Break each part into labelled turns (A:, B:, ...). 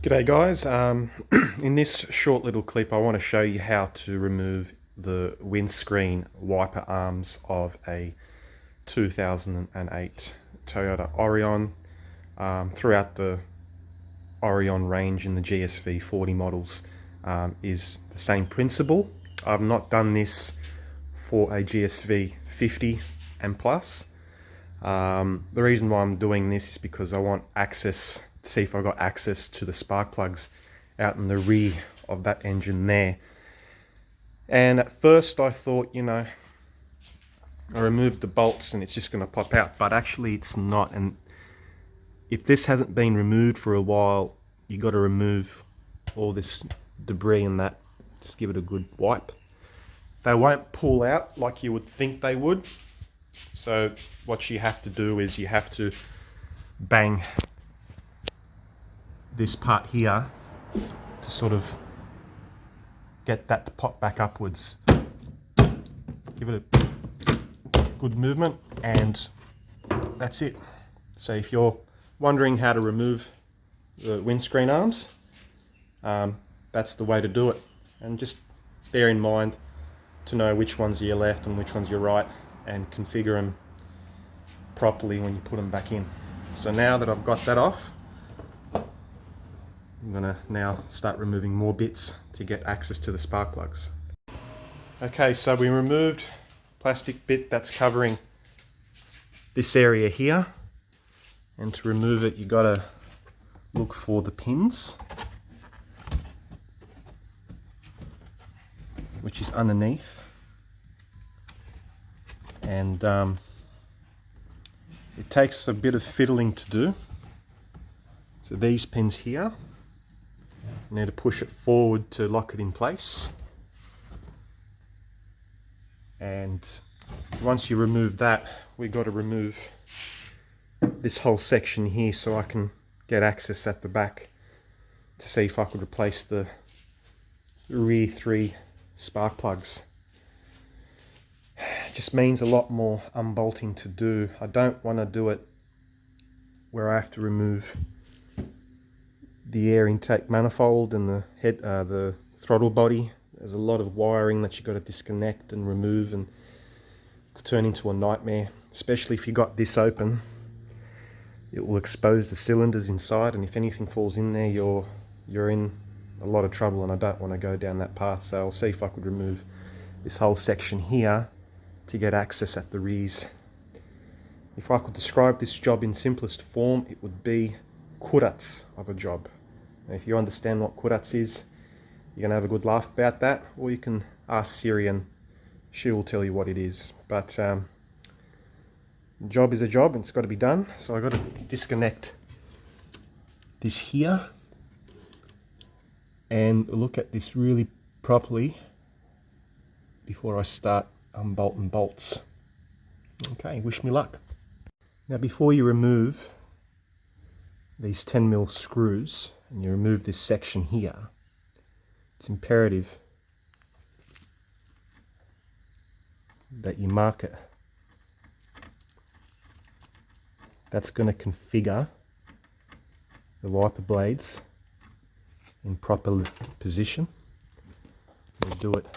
A: G'day guys, in this short little clip I want to show you how to remove the windscreen wiper arms of a 2008 Toyota Aurion. Throughout the Aurion range in the GSV 40 models is the same principle. I've not done this for a GSV 50 and plus. The reason why I'm doing this is because I want access to see if I've got access to the spark plugs out in the rear of that engine there. And at first I thought, I removed the bolts and it's just going to pop out, but actually it's not. And if this hasn't been removed for a while, you got to remove all this debris and that. Just give it a good wipe. They won't pull out like you would think they would. So what you have to do is you have to bang this part here to sort of get that to pop back upwards. Give it a good movement and that's it. So if you're wondering how to remove the windscreen arms, that's the way to do it. And just bear in mind to know which ones are your left and which ones are your right, and configure them properly when you put them back in. So now that I've got that off, I'm gonna now start removing more bits to get access to the spark plugs. Okay, so we removed plastic bit that's covering this area here, and to remove it you gotta look for the pins, which is underneath. And it takes a bit of fiddling to do. So these pins here, you need to push it forward to lock it in place. And once you remove that, we've got to remove this whole section here so I can get access at the back to see if I could replace the rear 3 spark plugs. It just means a lot more unbolting to do. I don't want to do it where I have to remove the air intake manifold and the head, the throttle body. There's a lot of wiring that you've got to disconnect and remove, and it could turn into a nightmare, especially if you got this open. It will expose the cylinders inside, and if anything falls in there, you're in a lot of trouble, and I don't want to go down that path. So I'll see if I could remove this whole section here to get access at the rears. If I could describe this job in simplest form, it would be kurats of a job. Now, if you understand what kurats is, you're going to have a good laugh about that, or you can ask Siri and she will tell you what it is. But job is a job and it's got to be done. So I've got to disconnect this here and look at this really properly before I start unbolting bolts. Okay, wish me luck. Now before you remove these 10mm screws and you remove this section here, it's imperative that you mark it. That's going to configure the wiper blades in proper position. We'll do it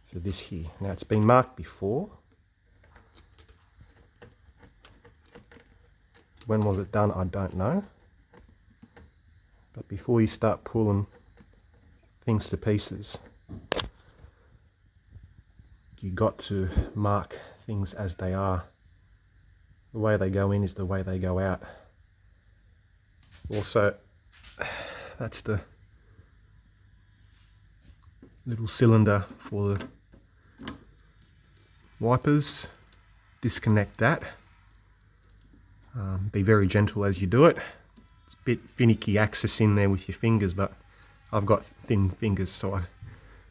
A: for this here. Now it's been marked before. When was it done? I don't know. But before you start pulling things to pieces, you got to mark things as they are. The way they go in is the way they go out. Also, that's the little cylinder for the wipers. Disconnect that. Be very gentle as you do it. It's a bit finicky access in there with your fingers, but I've got thin fingers, so I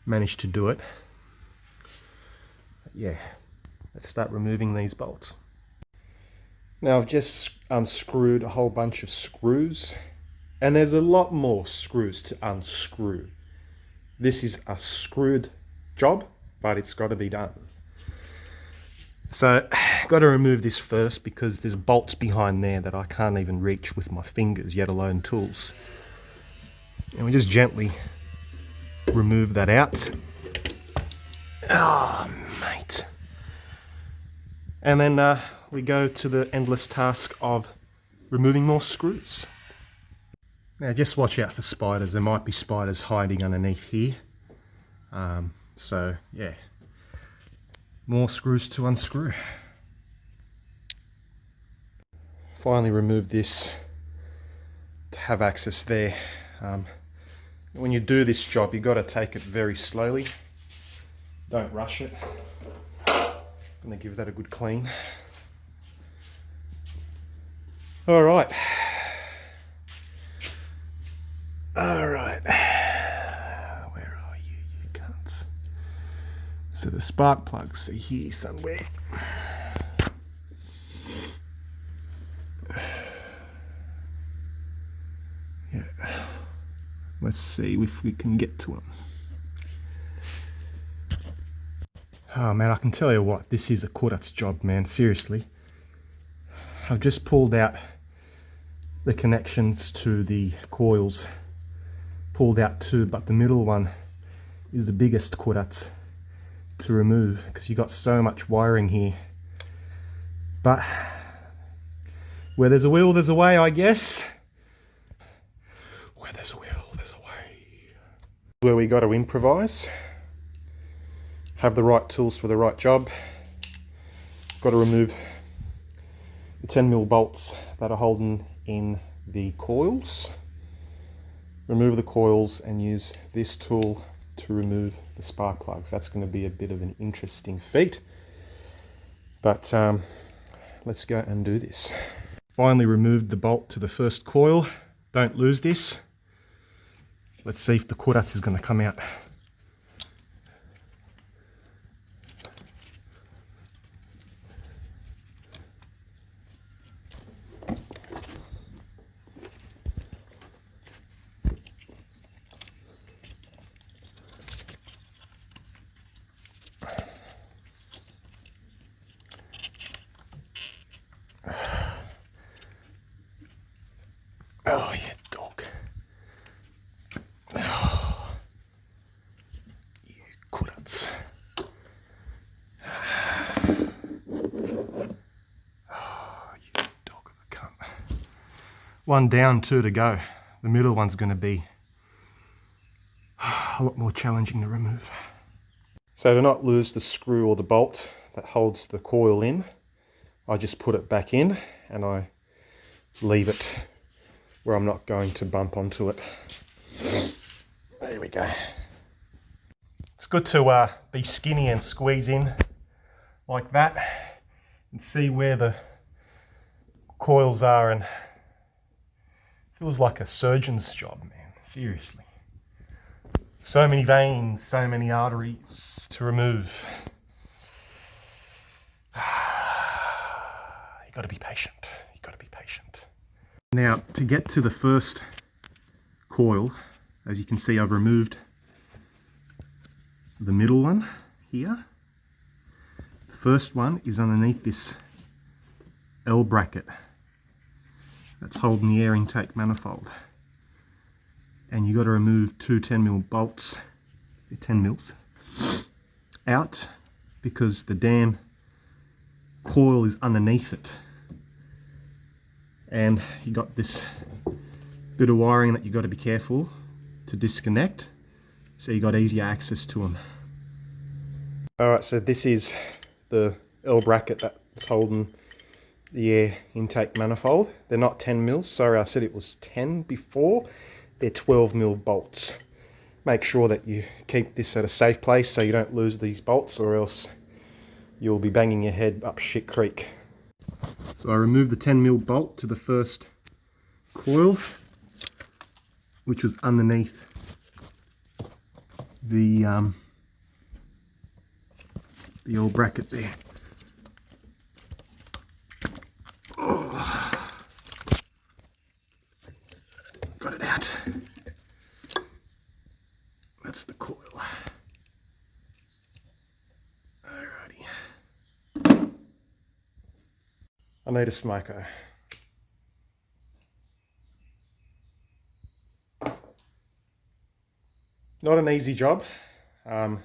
A: managed to do it. But yeah, let's start removing these bolts. Now I've just unscrewed a whole bunch of screws, and there's a lot more screws to unscrew. This is a screwed job, but it's got to be done. So got to remove this first because there's bolts behind there that I can't even reach with my fingers, yet alone tools. And we just gently remove that out. Oh, mate. And then we go to the endless task of removing more screws. Now just watch out for spiders. There might be spiders hiding underneath here. So yeah, more screws to unscrew. Finally remove this to have access there. When you do this job, you've got to take it very slowly. Don't rush it. I'm going to give that a good clean. All right. All right. Where are you, you cunts? So the spark plugs are here somewhere. Yeah. Let's see if we can get to them. Oh man, I can tell you what, this is a quartz job, man, seriously. I've just pulled out the connections to the coils. Pulled out two, but the middle one is the biggest quartz to remove because you got so much wiring here. But where there's a will, there's a way, I guess. Where there's a will, there's a way. Where we got to improvise. Have the right tools for the right job. Got to remove the 10mm bolts that are holding in the coils. Remove the coils and use this tool to remove the spark plugs. That's going to be a bit of an interesting feat. But let's go and do this. Finally removed the bolt to the first coil. Don't lose this. Let's see if the quartz is going to come out. Oh, you dog. Oh, you quartz. Oh, you dog of a cunt. One down, two to go. The middle one's going to be a lot more challenging to remove. So to not lose the screw or the bolt that holds the coil in, I just put it back in and I leave it where I'm not going to bump onto it. There we go. It's good to be skinny and squeeze in like that and see where the coils are, and it feels like a surgeon's job, man, seriously. So many veins, so many arteries to remove. You got to be patient. You got to be patient. Now, to get to the first coil, as you can see, I've removed the middle one here. The first one is underneath this L bracket that's holding the air intake manifold. And you've got to remove two 10mm bolts, 10 mils, out because the damn coil is underneath it. And you got this bit of wiring that you got to be careful to disconnect, so you got easier access to them. Alright, so this is the L bracket that's holding the air intake manifold. They're not 10 mils, sorry, I said it was 10 before. They're 12mm bolts. Make sure that you keep this at a safe place so you don't lose these bolts, or else you'll be banging your head up shit creek. So I removed the 10mm bolt to the first coil, which was underneath the old bracket there. Oh. Got it out. That's the coil. Alrighty. I need a smoker. Not an easy job. You've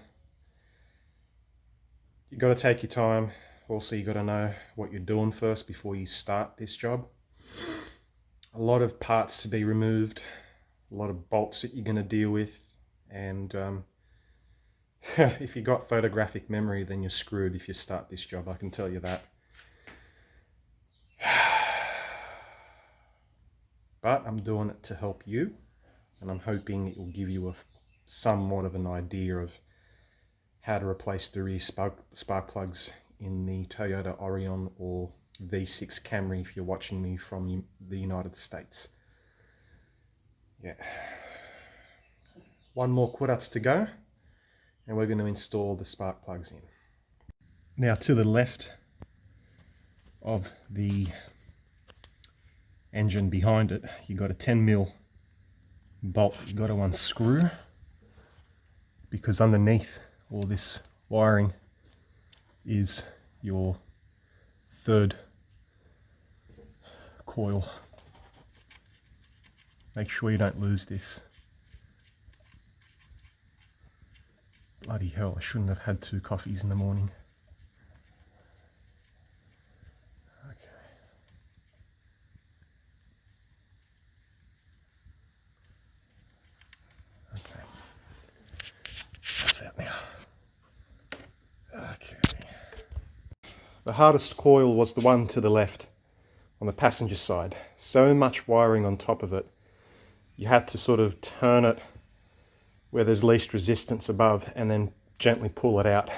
A: got to take your time. Also, you've got to know what you're doing first before you start this job. A lot of parts to be removed, a lot of bolts that you're going to deal with, and if you've got photographic memory, then you're screwed if you start this job, I can tell you that. But I'm doing it to help you, and I'm hoping it will give you somewhat of an idea of how to replace the rear spark plugs in the Toyota Aurion or V6 Camry if you're watching me from the United States. Yeah. One more quarters to go, and we're going to install the spark plugs in. Now, to the left of the engine behind it, you've got a 10mm bolt you've got to unscrew, because underneath all this wiring is your third coil. Make sure you don't lose this. Bloody hell, I shouldn't have had 2 coffees in the morning. Okay, that's out now. Okay. The hardest coil was the one to the left on the passenger side. So much wiring on top of it. You had to sort of turn it where there's least resistance above and then gently pull it out.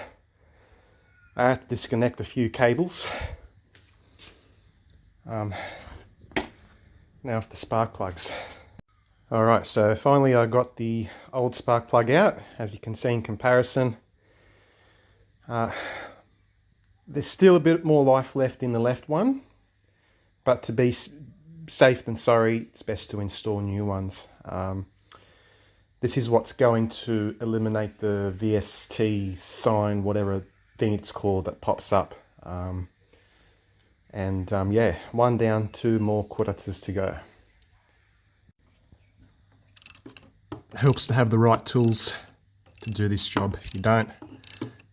A: I had to disconnect a few cables. Now for the spark plugs. Alright, so finally I got the old spark plug out. As you can see in comparison, there's still a bit more life left in the left one, but to be safe than sorry, it's best to install new ones. This is what's going to eliminate the VST sign, whatever thing it's called, that pops up. Yeah, one down, 2 more quarters to go. It helps to have the right tools to do this job. If you don't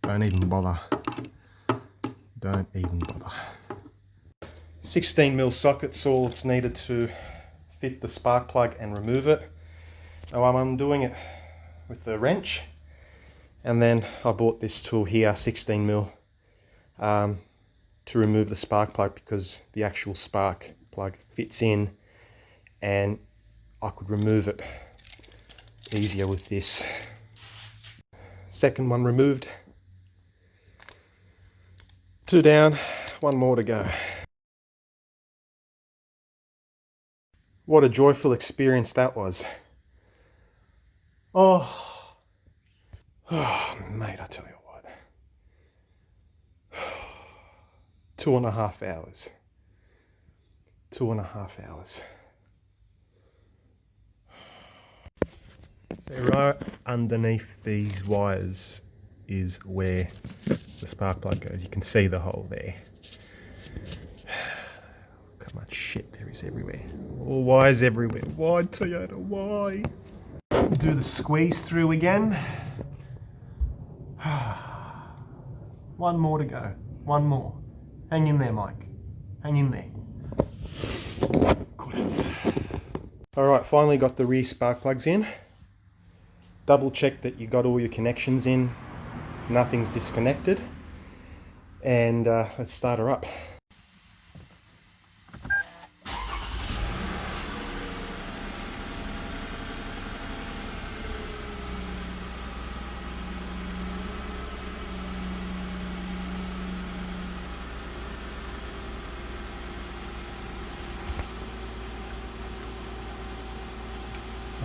A: even bother. Don't even bother. 16mm socket's all it's needed to fit the spark plug and remove it. Now I'm doing it with a wrench, and then I bought this tool here, 16mm, to remove the spark plug, because the actual spark plug fits in and I could remove it easier with this. Second one removed. 2 down, 1 more to go. What a joyful experience that was. Oh, mate, I tell you what. 2.5 hours. 2.5 hours. So right underneath these wires is where the spark plug goes. You can see the hole there. Look how much shit there is everywhere. All wires everywhere. Why, Toyota, why? Do the squeeze through again. 1 more to go. 1 more. Hang in there, Mike. Hang in there. Alright, finally got the rear spark plugs in. Double check that you got all your connections in. Nothing's disconnected. And let's start her up.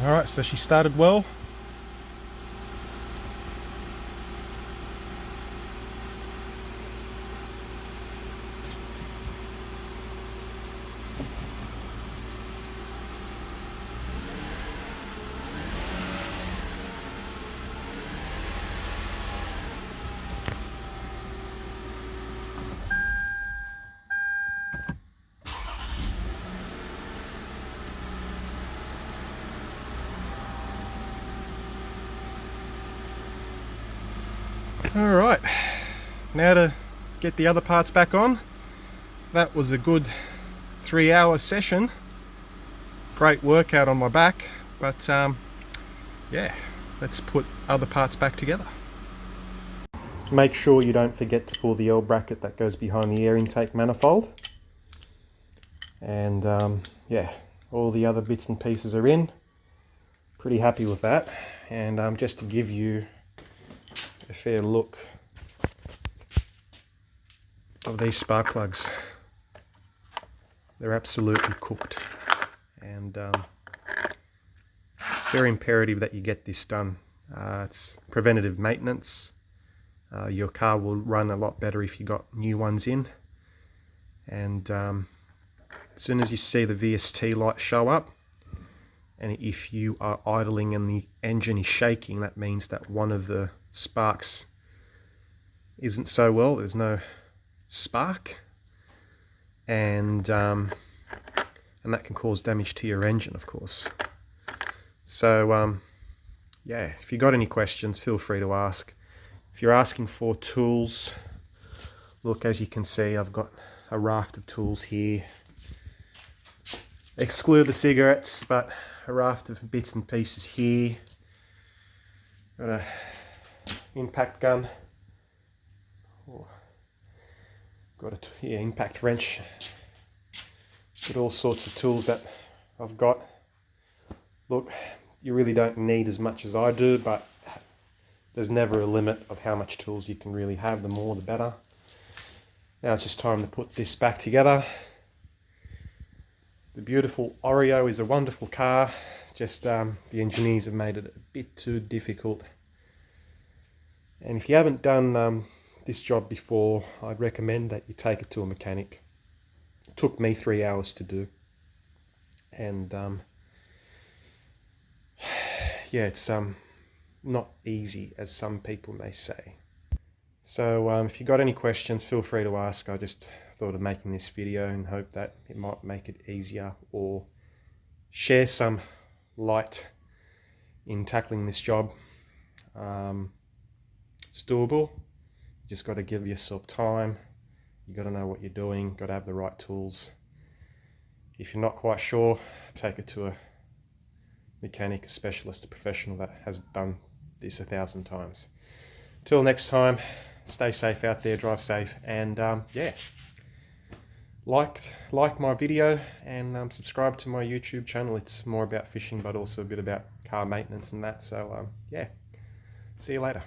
A: Alright, so she started well. Alright, now to get the other parts back on. That was a good 3-hour session. Great workout on my back, but yeah, let's put other parts back together. Make sure you don't forget to pull the L bracket that goes behind the air intake manifold. And yeah, all the other bits and pieces are in. Pretty happy with that. And just to give you a fair look of these spark plugs, they're absolutely cooked. And it's very imperative that you get this done. It's preventative maintenance. Your car will run a lot better if you got new ones in. And as soon as you see the VST light show up, and if you are idling and the engine is shaking, that means that one of the sparks isn't so well. There's no spark, and that can cause damage to your engine, of course. So yeah, if you got any questions, feel free to ask. If you're asking for tools, look, as you can see, I've got a raft of tools here. Exclude the cigarettes, but a raft of bits and pieces here. Got a impact gun. Oh, got a impact wrench. Got all sorts of tools that I've got. Look, you really don't need as much as I do, but there's never a limit of how much tools you can really have. The more the better. Now it's just time to put this back together. The beautiful Aurion is a wonderful car, just the engineers have made it a bit too difficult. And if you haven't done this job before, I'd recommend that you take it to a mechanic. It took me 3 hours to do. And yeah, it's not easy as some people may say. So if you got any questions, feel free to ask. I just thought of making this video and hope that it might make it easier or share some light in tackling this job. It's doable. You just got to give yourself time. You got to know what you're doing, got to have the right tools. If you're not quite sure, take it to a mechanic, a specialist, a professional that has done this 1,000 times. Till next time, stay safe out there, drive safe, and yeah, like my video and subscribe to my YouTube channel. It's more about fishing, but also a bit about car maintenance and that. So yeah, see you later.